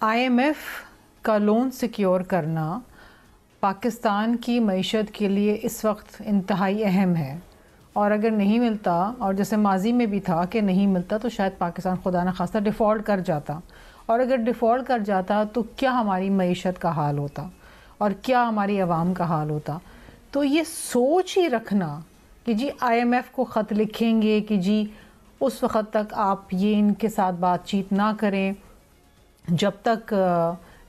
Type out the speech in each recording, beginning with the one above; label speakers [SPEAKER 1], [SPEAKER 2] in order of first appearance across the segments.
[SPEAKER 1] IMF کا loan secure کرنا پاکستان کی معیشت کے لیے اس وقت انتہائی اہم ہے، اور اگر نہیں ملتا، اور جیسے ماضی میں بھی تھا کہ نہیں ملتا تو شاید پاکستان خدا نخواستہ ڈیفالٹ کر جاتا، اور اگر ڈیفالٹ کر جاتا تو کیا ہماری معیشت کا حال ہوتا اور کیا ہماری عوام کا حال ہوتا۔ تو یہ سوچ ہی رکھنا کہ جی IMF کو خط لکھیں گے کہ جی اس وقت تک آپ یہ ان کے ساتھ بات چیت نہ کریں جب تک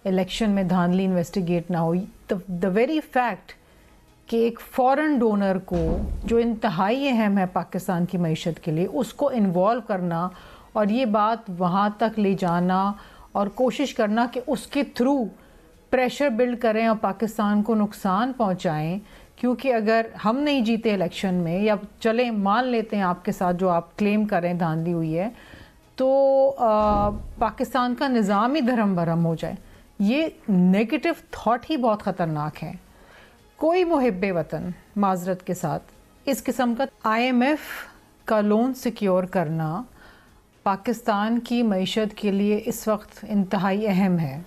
[SPEAKER 1] الیکشن میں دھاندلی انویسٹیگیٹ نہ ہوئی۔ دا ویری فیکٹ کہ ایک فورن ڈونر کو جو انتہائی اہم ہے پاکستان کی معیشت کے لیے، اس کو انوالو کرنا اور یہ بات وہاں تک لے جانا اور کوشش کرنا کہ اس کے تھرو پریشر بلڈ کریں اور پاکستان کو نقصان پہنچائیں، کیونکہ اگر ہم نہیں جیتے الیکشن میں، یا چلیں مان لیتے ہیں آپ کے ساتھ جو آپ کلیم کریں دھاندلی ہوئی ہے، تو پاکستان کا نظام ہی دھرم برہم ہو جائے۔ یہ نیگیٹو تھاٹ ہی بہت خطرناک ہے۔ کوئی محب وطن معذرت کے ساتھ اس قسم کا IMF کا لون سیکیور کرنا پاکستان کی معیشت کے لیے اس وقت انتہائی اہم ہے،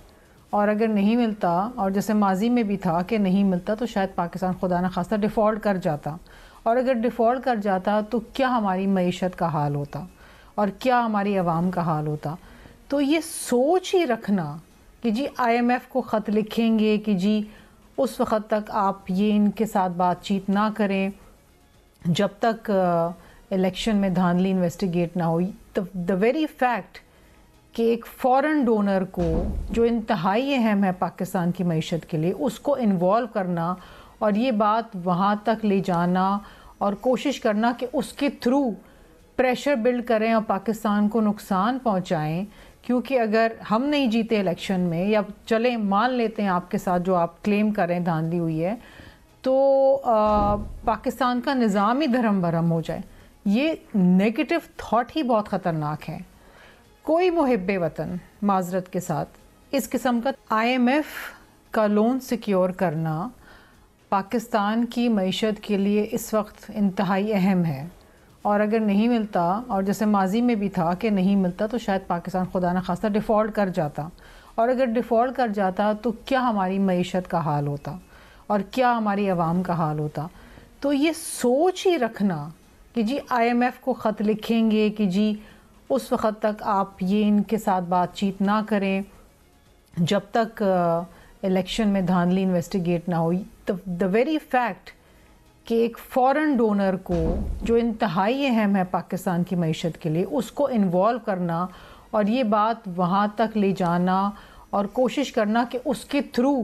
[SPEAKER 1] اور اگر نہیں ملتا، اور جیسے ماضی میں بھی تھا کہ نہیں ملتا تو شاید پاکستان خدا نخواستہ ڈیفالٹ کر جاتا، اور اگر ڈیفالٹ کر جاتا تو کیا ہماری معیشت کا حال ہوتا اور کیا ہماری عوام کا حال ہوتا۔ تو یہ سوچ ہی رکھنا کہ جی IMF کو خط لکھیں گے کہ جی اس وقت تک آپ یہ ان کے ساتھ بات چیت نہ کریں جب تک الیکشن میں دھاندلی انویسٹیگیٹ نہ ہوئی۔ دا ویری فیکٹ کہ ایک فورن ڈونر کو جو انتہائی اہم ہے پاکستان کی معیشت کے لیے، اس کو انوالو کرنا اور یہ بات وہاں تک لے جانا اور کوشش کرنا کہ اس کے تھرو پریشر بلڈ کریں اور پاکستان کو نقصان پہنچائیں، کیونکہ اگر ہم نہیں جیتے الیکشن میں، یا چلیں مان لیتے ہیں آپ کے ساتھ جو آپ کلیم کریں دھاندلی ہوئی ہے، تو پاکستان کا نظام ہی دھرم برہم ہو جائے۔ یہ نیگیٹو تھاٹ ہی بہت خطرناک ہے۔ کوئی محب وطن معذرت کے ساتھ اس قسم کا IMF کا لون سیکیور کرنا پاکستان کی معیشت کے لیے اس وقت انتہائی اہم ہے، اور اگر نہیں ملتا، اور جیسے ماضی میں بھی تھا کہ نہیں ملتا تو شاید پاکستان خدا نخواستہ ڈیفالٹ کر جاتا، اور اگر ڈیفالٹ کر جاتا تو کیا ہماری معیشت کا حال ہوتا اور کیا ہماری عوام کا حال ہوتا۔ تو یہ سوچ ہی رکھنا کہ جی IMF کو خط لکھیں گے کہ جی اس وقت تک آپ یہ ان کے ساتھ بات چیت نہ کریں جب تک الیکشن میں دھاندلی انویسٹیگیٹ نہ ہوئی۔ دا ویری فیکٹ کہ ایک فورن ڈونر کو جو انتہائی اہم ہے پاکستان کی معیشت کے لیے، اس کو انوالو کرنا اور یہ بات وہاں تک لے جانا اور کوشش کرنا کہ اس کے تھرو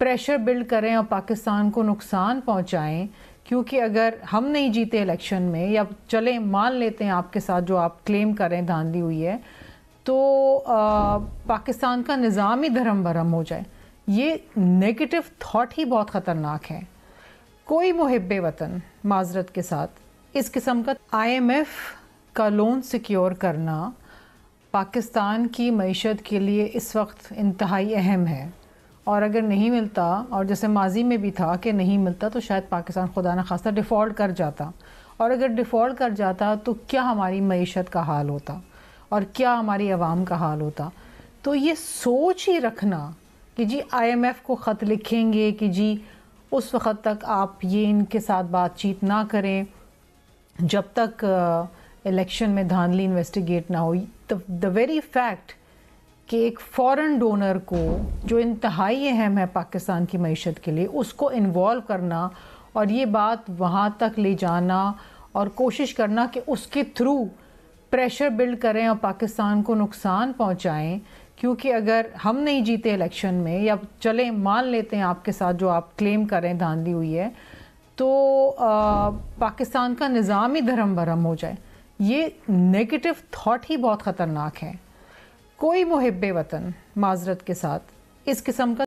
[SPEAKER 1] پریشر بلڈ کریں اور پاکستان کو نقصان پہنچائیں، کیونکہ اگر ہم نہیں جیتے الیکشن میں، یا چلیں مان لیتے ہیں آپ کے ساتھ جو آپ کلیم کریں دھاندلی ہوئی ہے، تو پاکستان کا نظام ہی دھرم برہم ہو جائے۔ یہ نیگیٹو تھاٹ ہی بہت خطرناک ہے۔ کوئی محب وطن معذرت کے ساتھ اس قسم کا IMF کا لون سیکیور کرنا پاکستان کی معیشت کے لیے اس وقت انتہائی اہم ہے، اور اگر نہیں ملتا، اور جیسے ماضی میں بھی تھا کہ نہیں ملتا تو شاید پاکستان خدا نخواستہ ڈیفالٹ کر جاتا، اور اگر ڈیفالٹ کر جاتا تو کیا ہماری معیشت کا حال ہوتا اور کیا ہماری عوام کا حال ہوتا۔ تو یہ سوچ ہی رکھنا کہ جی IMF کو خط لکھیں گے کہ جی اس وقت تک آپ یہ ان کے ساتھ بات چیت نہ کریں جب تک الیکشن میں دھاندلی انویسٹیگیٹ نہ ہوئی۔ دا ویری فیکٹ کہ ایک فورن ڈونر کو جو انتہائی اہم ہے پاکستان کی معیشت کے لیے، اس کو انوالو کرنا اور یہ بات وہاں تک لے جانا اور کوشش کرنا کہ اس کے تھرو پریشر بلڈ کریں اور پاکستان کو نقصان پہنچائیں، کیونکہ اگر ہم نہیں جیتے الیکشن میں، یا چلیں مان لیتے ہیں آپ کے ساتھ جو آپ کلیم کریں دھاندلی ہوئی ہے، تو پاکستان کا نظام ہی دھرم برہم ہو جائے۔ یہ نیگیٹو تھاٹ ہی بہت خطرناک ہے۔ کوئی محب وطن معذرت کے ساتھ اس قسم کا